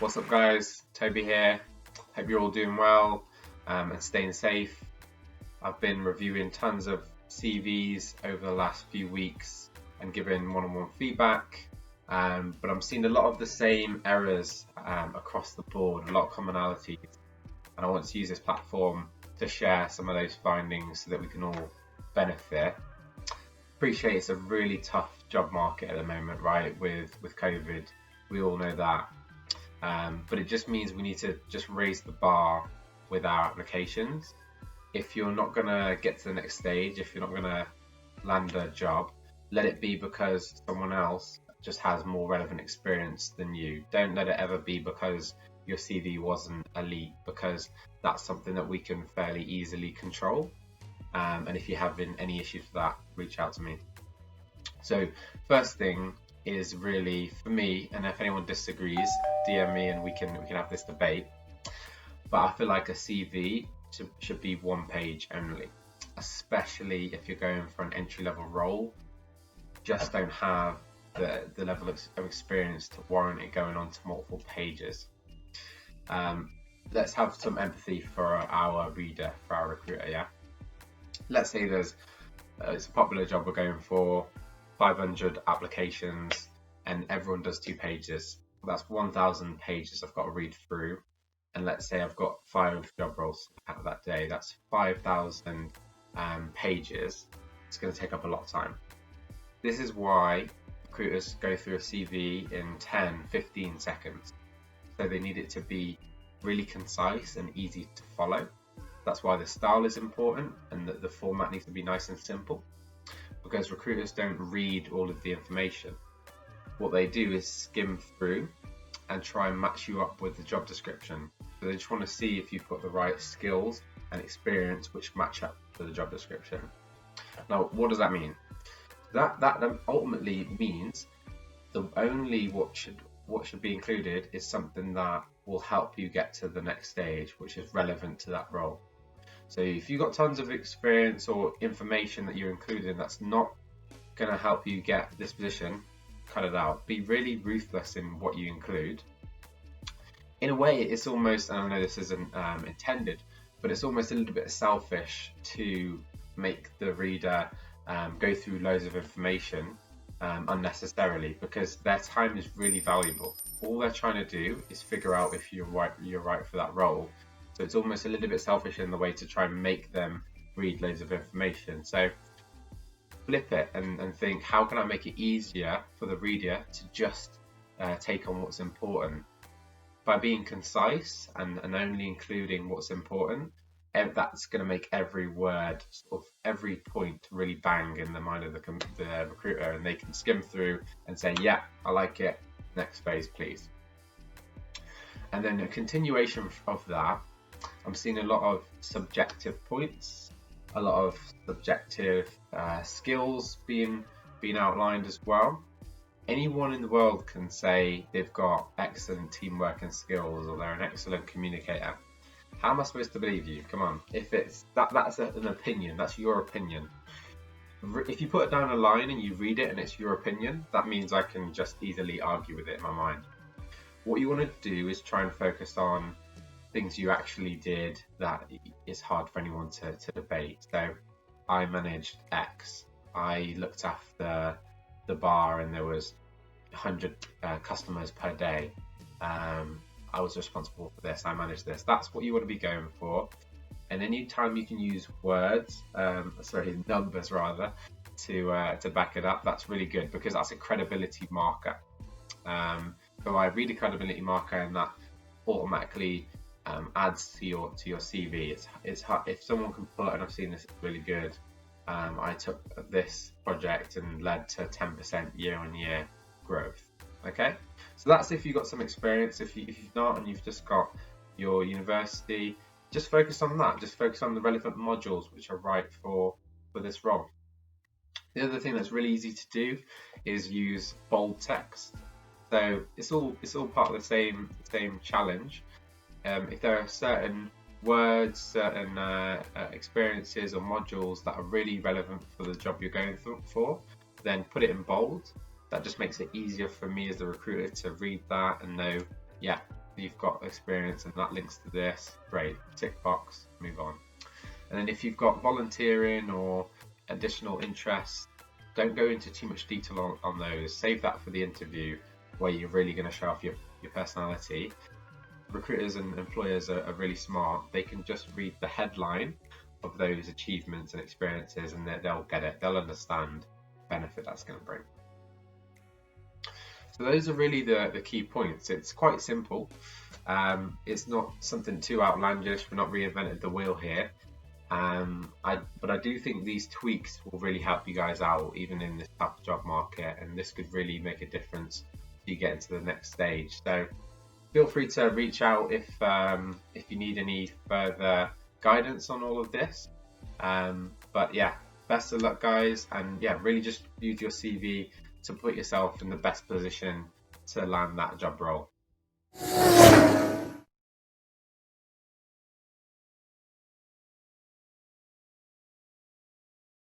What's up guys, Toby here. Hope you're all doing well and staying safe. I've been reviewing tons of CVs over the last few weeks and giving one-on-one feedback, but I'm seeing a lot of the same errors across the board, a lot of commonalities, and I want to use this platform to share some of those findings so that we can all benefit. Appreciate it's a really tough job market at the moment, right, with COVID. We all know that. But it just means we need to just raise the bar with our applications. If you're not going to get to the next stage, if you're not going to land a job, let it be because someone else just has more relevant experience than you. Don't let it ever be because your CV wasn't elite, because that's something that we can fairly easily control. And if you have any issues with that, reach out to me. So first thing is really for me, and if anyone disagrees, DM me and we can have this debate. But I feel like a CV should be one page only, especially if you're going for an entry-level role. Just don't have the level of experience to warrant it going on to multiple pages. Let's have some empathy for our reader, for our recruiter. Yeah, let's say it's a popular job we're going for, 500 applications, and everyone does 2 pages. That's 1,000 pages I've got to read through. And let's say I've got 5 job roles out that day. That's 5,000 pages. It's going to take up a lot of time. This is why recruiters go through a CV in 10, 15 seconds. So they need it to be really concise and easy to follow. That's why the style is important and that the format needs to be nice and simple, because recruiters don't read all of the information. What they do is skim through and try and match you up with the job description. So they just want to see if you've got the right skills and experience which match up to the job description. Now, what does that mean? That ultimately means what should be included is something that will help you get to the next stage, which is relevant to that role. So if you've got tons of experience or information that you're including that's not going to help you get this position, cut it out. Be really ruthless in what you include. In a way, it's almost, and I know this isn't intended, but it's almost a little bit selfish to make the reader go through loads of information unnecessarily, because their time is really valuable. All they're trying to do is figure out if you're right for that role. So it's almost a little bit selfish in the way to try and make them read loads of information. So flip it and think, how can I make it easier for the reader to just take on what's important? By being concise and only including what's important, that's going to make every word, sort of every point, really bang in the mind of the recruiter, and they can skim through and say, yeah, I like it, next phase please. And then a continuation of that, I'm seeing a lot of subjective points, a lot of subjective skills being outlined as well. Anyone in the world can say they've got excellent teamwork and skills, or they're an excellent communicator. How am I supposed to believe you? Come on. If it's that's an opinion, that's your opinion. If you put it down a line and you read it and it's your opinion, that means I can just easily argue with it in my mind. What you want to do is try and focus on things you actually did that is hard for anyone to debate. So I managed X. I looked after the bar and there was 100 customers per day. I was responsible for this. I managed this. That's what you want to be going for. And any time you can use numbers rather, to back it up, that's really good, because that's a credibility marker. So I read a credibility marker, and that automatically adds to your CV. It's hard. If someone can put, and I've seen this, it's really good. I took this project and led to 10% year-on-year growth. Okay, so that's if you've got some experience. If you've not, and you've just got your university, just focus on that. Just focus on the relevant modules which are right for this role. The other thing that's really easy to do is use bold text. So it's all part of the same challenge. If there are certain words, certain experiences or modules that are really relevant for the job you're going for, then put it in bold. That just makes it easier for me as the recruiter to read that and know, yeah, you've got experience and that links to this, great, tick box, move on. And then if you've got volunteering or additional interests, don't go into too much detail on those. Save that for the interview where you're really going to show off your personality. Recruiters and employers are really smart. They can just read the headline of those achievements and experiences, and they'll get it. They'll understand the benefit that's going to bring. So those are really the key points. It's quite simple. It's not something too outlandish. We're not reinvented the wheel here. But I do think these tweaks will really help you guys out, even in this tough job market, and this could really make a difference if you get into the next stage. So feel free to reach out if you need any further guidance on all of this. But yeah, best of luck, guys, and yeah, really just use your CV to put yourself in the best position to land that job role.